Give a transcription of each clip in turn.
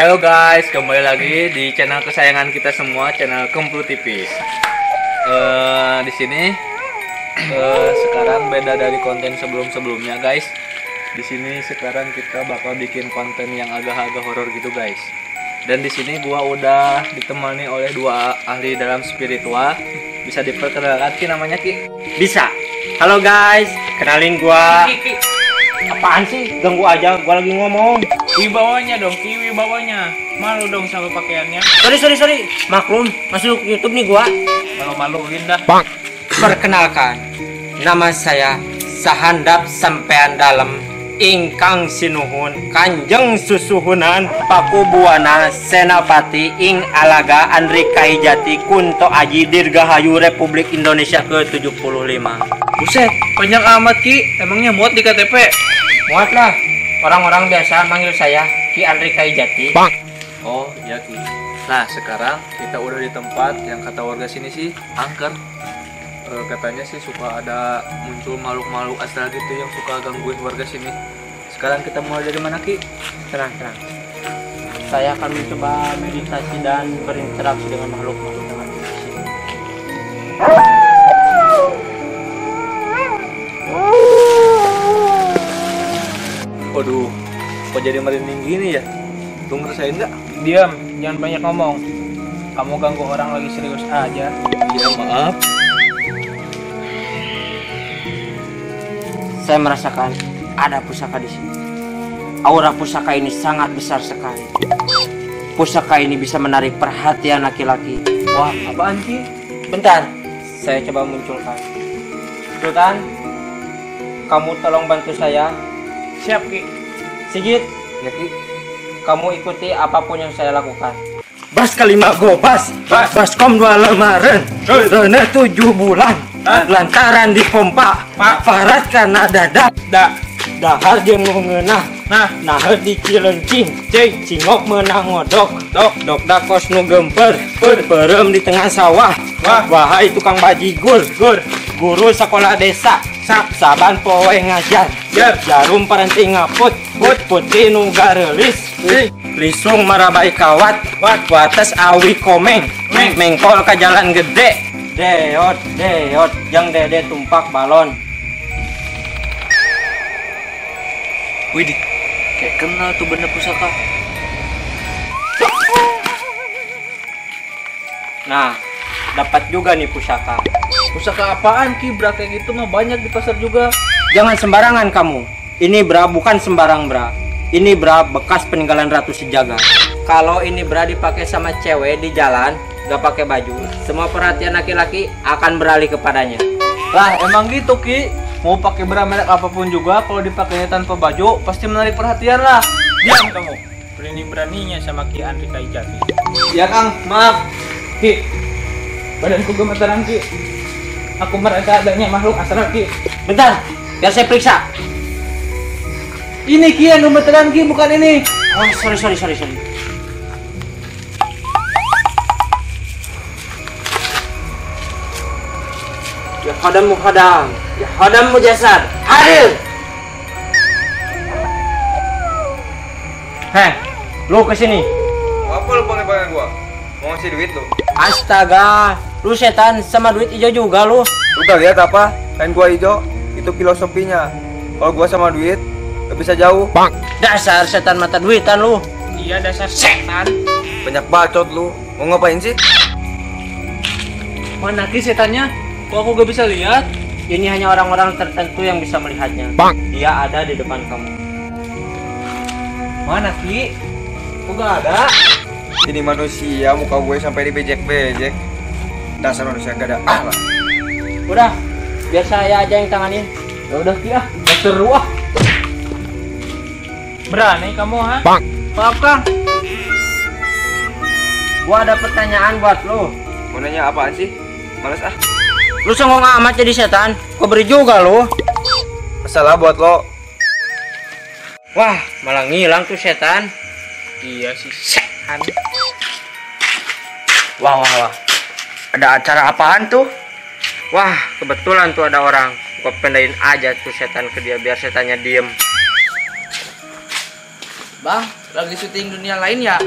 Halo guys, kembali lagi di channel kesayangan kita semua, channel Kemplu TV. Di sini sekarang beda dari konten sebelumnya guys. Di sini sekarang kita bakal bikin konten yang agak-agak horor gitu guys. Dan di sini gua udah ditemani oleh dua ahli dalam spiritual. Bisa diperkenalkan Ki namanya Ki? Bisa. Halo guys, kenalin gua. Ki. Apaan sih? Ganggu aja, gua lagi ngomong. Wibawanya dong, wibawanya. Malu dong sama pakaiannya. Sorry. Maklum, masuk YouTube nih gua. Malu-maluin dah. Perkenalkan, nama saya Sahandap Sampean Dalem ingkang sinuhun Kanjeng Susuhunan Pakubuana Senapati ing Alaga Andri Kaijati Kunto Aji Dirgahayu Republik Indonesia ke-75. Buset, panjang amat Ki. Emangnya muat di KTP? Muat lah. Orang-orang biasa manggil saya Ki Andri Kaijati. Oh iya Ki. Nah sekarang kita udah di tempat yang kata warga sini sih angker. Katanya sih suka ada muncul makhluk-makhluk astral gitu yang suka gangguin warga sini. Sekarang kita mulai dari mana Ki? Tenang. Saya akan mencoba meditasi dan berinteraksi dengan makhluk-makhluk yang ada di sini. Waduh, kok jadi merinding gini ya? Tuh ngerasain nggak? Diam, jangan banyak ngomong. Kamu ganggu orang lagi serius aja. Ya maaf. Saya merasakan ada pusaka di sini. Aura pusaka ini sangat besar sekali. Pusaka ini bisa menarik perhatian laki-laki. Wah, apaan Ki? Bentar, saya coba munculkan. Sultan, kamu tolong bantu saya. Siap, Ki. Sigit, Ya Ki. kamu ikuti apapun yang saya lakukan. Bas kelima gobas, baskom 2 lemaren, rene 7 bulan, lantaran dipompa, Farad karena dadak, dahar dia mengenah, nahar di cilencing, cingok menang ngodok, dok dakos nu gemper, perem di tengah sawah, wahai tukang bajigur, guru sekolah desa, saban poe ngajar, jarum paranti ngaput, putih nu garelis, lisung marabai kawat, wates awi komeng, mengkol ke jalan gede, deot, yang dede tumpak balon. Widih, kayak kenal tuh benda pusaka. Nah, dapat juga nih pusaka. Pusaka apaan Ki? Bra kayak gitu mah banyak di pasar juga. Jangan sembarangan kamu. Ini bra bukan sembarang bra. Ini bra bekas peninggalan Ratu Sejaga. Kalau ini bra dipakai sama cewek di jalan, gak pakai baju, semua perhatian laki-laki akan beralih kepadanya. Lah emang gitu Ki. Mau pakai bra merek apapun juga, kalau dipakainya tanpa baju pasti menarik perhatian lah. Diam kamu. Berani-beraninya sama Ki Andri Kaijati. Ya Kang, maaf. Ki, badanku gemetaran Ki. Aku merasa adanya makhluk astral Ki. Bentar, biar saya periksa. Ini Ki yang gemeteran Ki, bukan ini. Oh, sorry. Ya hadam muhadam, ya hadam mujasad, hadir. Heh, lu kesini. Apa lu panggil gua? Mau ngasih duit lu? Astaga, lu setan sama duit hijau juga lu. Lu gak lihat apa? Kain gua hijau, itu filosofinya. Kalau gua sama duit, gak bisa jauh. Dasar setan mata duitan lu. Iya, dasar setan. Banyak bacot lu. Mau ngapain sih? Mana Ki setannya? Kok aku gak bisa lihat? Ini hanya orang-orang tertentu yang bisa melihatnya. Dia ada di depan kamu. Mana Ki? Kok gak ada? Ini manusia, muka gue sampai dibejek-bejek. Dasar manusia gak ada akhlak. Udah, biar saya aja yang tanganin. Ya udah Ki ah, gak seru ah. Berani kamu, ha? Maaf Kang. Gua ada pertanyaan buat lu. Mau nanya apaan sih? Males ah. Lu songong amat jadi setan. Kok beri juga lu? Masalah buat lo. Wah, malah ngilang tuh setan. Iya sih, setan. Wah. Ada acara apaan tuh? Wah, kebetulan tuh ada orang. Gua pindahin aja tuh setan ke dia biar setannya diem. Bang, lagi syuting dunia lain ya?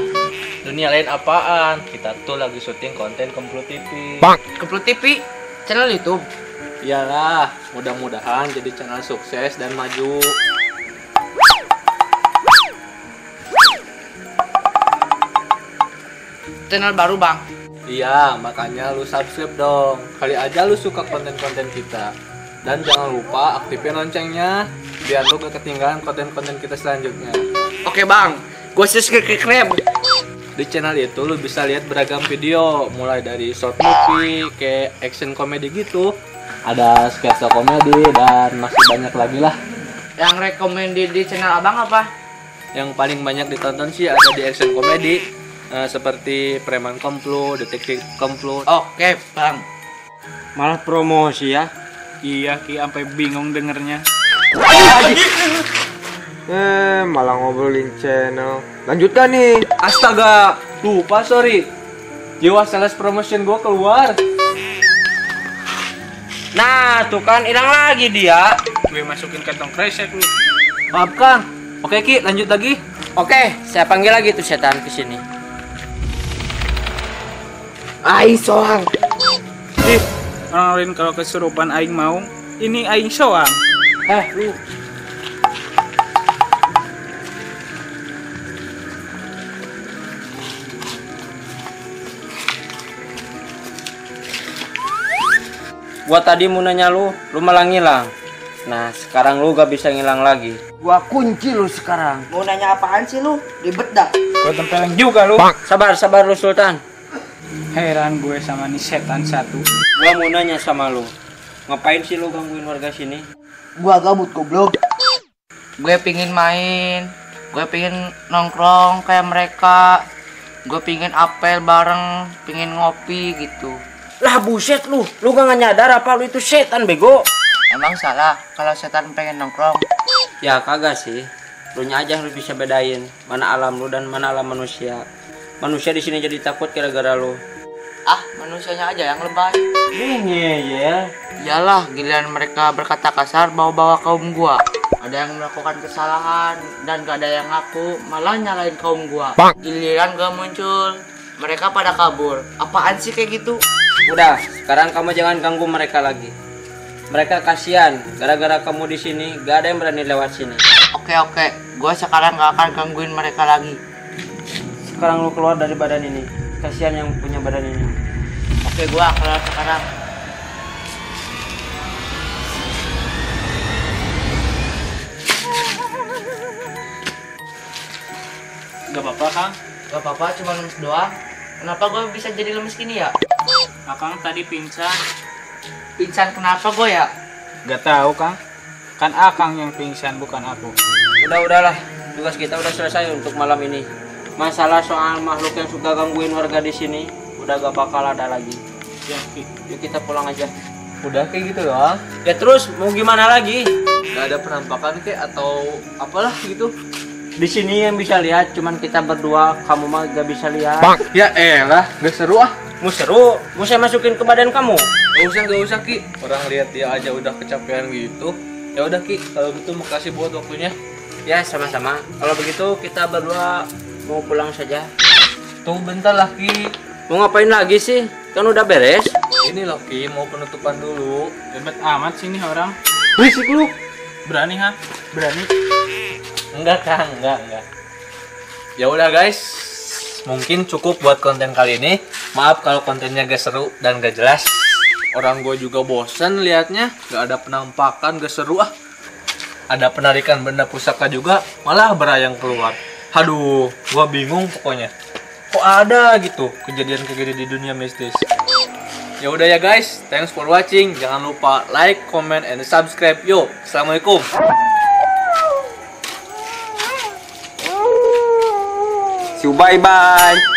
Dunia lain apaan? Kita tuh lagi syuting konten Kemplu TV. Kemplu TV, channel YouTube. Iyalah, mudah-mudahan jadi channel sukses dan maju. Channel baru bang. Iya, makanya lu subscribe dong. Kali aja lu suka konten-konten kita. Dan jangan lupa aktifin loncengnya biar lu gak ketinggalan konten-konten kita selanjutnya. Oke bang, gue subscribe. Di channel itu lu bisa lihat beragam video, mulai dari short movie, kayak action komedi gitu. Ada sketsa komedi dan masih banyak lagi lah. Yang recommended di channel abang apa? Yang paling banyak ditonton sih ada di action komedi, seperti Preman Kemplu, Detektif Kemplu. Oke bang. Malah promosi ya. Iya Ki, sampai bingung dengernya. Malah ngobrolin channel. Lanjutkan nih. Astaga, lupa sorry. Jiwa sales promotion gua keluar. Nah, tuh kan hilang lagi dia. Gue masukin kantong kresek lu. Maaf Kang. Oke Ki, lanjut lagi. Oke, saya panggil lagi tuh setan ke sini. Aing soang. Orang lain kalau kesurupan aing mau, ini aing soang. Lu. Gua tadi mau nanya lu malah ngilang. Nah, sekarang lu gak bisa ngilang lagi. Gua kunci lu sekarang. Mau nanya apaan sih lu? Ribet dah. Gue tempelin juga lu. Sabar lu Sultan. Heran gue sama nih setan satu. Gua mau nanya sama lu. Ngapain sih lu gangguin warga sini? Gua gabut goblok. Gue pingin main, gue pingin nongkrong kayak mereka, gue pingin apel bareng, pingin ngopi gitu. Lah buset lu gak nyadar apa lu itu setan bego? Emang salah kalau setan pengen nongkrong? Ya kagak sih. Lu nya aja lu bisa bedain mana alam lu dan mana alam manusia. Manusia di sini jadi takut gara-gara lu. Ah, manusianya aja yang lebay. Ngeyel. Iyalah, giliran mereka berkata kasar bawa-bawa kaum gua. Ada yang melakukan kesalahan dan gak ada yang ngaku, malah nyalain kaum gua. Giliran gak muncul, mereka pada kabur. Apaan sih kayak gitu? Udah, sekarang kamu jangan ganggu mereka lagi. Mereka kasihan, gara-gara kamu di sini gak ada yang berani lewat sini. Oke, gua sekarang gak akan gangguin mereka lagi. Sekarang lu keluar dari badan ini. Kasihan yang punya badan ini. Oke, gua keluar sekarang. Gak apa-apa Kang. Gak apa-apa, cuma lemes doang. Kenapa gua bisa jadi lemes gini ya? Akang tadi pingsan. Pingsan kenapa gua ya? Gak tahu Kang. Kan Akang yang pingsan bukan aku. Udahlah, tugas kita udah selesai untuk malam ini. Masalah soal makhluk yang suka gangguin warga di sini udah gak bakal ada lagi. Ya, Yuk kita pulang aja. Udah kayak gitu doang. Ya terus mau gimana lagi? Gak ada penampakan kayak atau apalah gitu. Di sini yang bisa lihat cuman kita berdua, kamu mah gak bisa lihat. Ya elah, gak seru ah. Mau seru, mau saya masukin ke badan kamu. Gak usah Ki. Orang lihat dia aja udah kecapean gitu. Ya udah Ki, kalau gitu makasih buat waktunya. Ya sama-sama. Kalau begitu kita berdua mau pulang saja. Tunggu bentar lah Ki. Mau ngapain lagi sih? Kan udah beres. Ini loh Ki, mau penutupan dulu. Hebat amat sih nih orang. Berisik lu. Berani ha? Berani. Enggak Kang, enggak. Ya udah guys, mungkin cukup buat konten kali ini. Maaf kalau kontennya gak seru dan gak jelas. Orang gue juga bosen liatnya, gak ada penampakan, gak seru ah. Ada penarikan benda pusaka juga, malah berayang keluar. Aduh, gue bingung pokoknya. Kok ada gitu kejadian-kejadian di dunia mistis. Ya udah ya guys, thanks for watching. Jangan lupa like, comment, and subscribe. Yo, assalamualaikum. See you, bye-bye.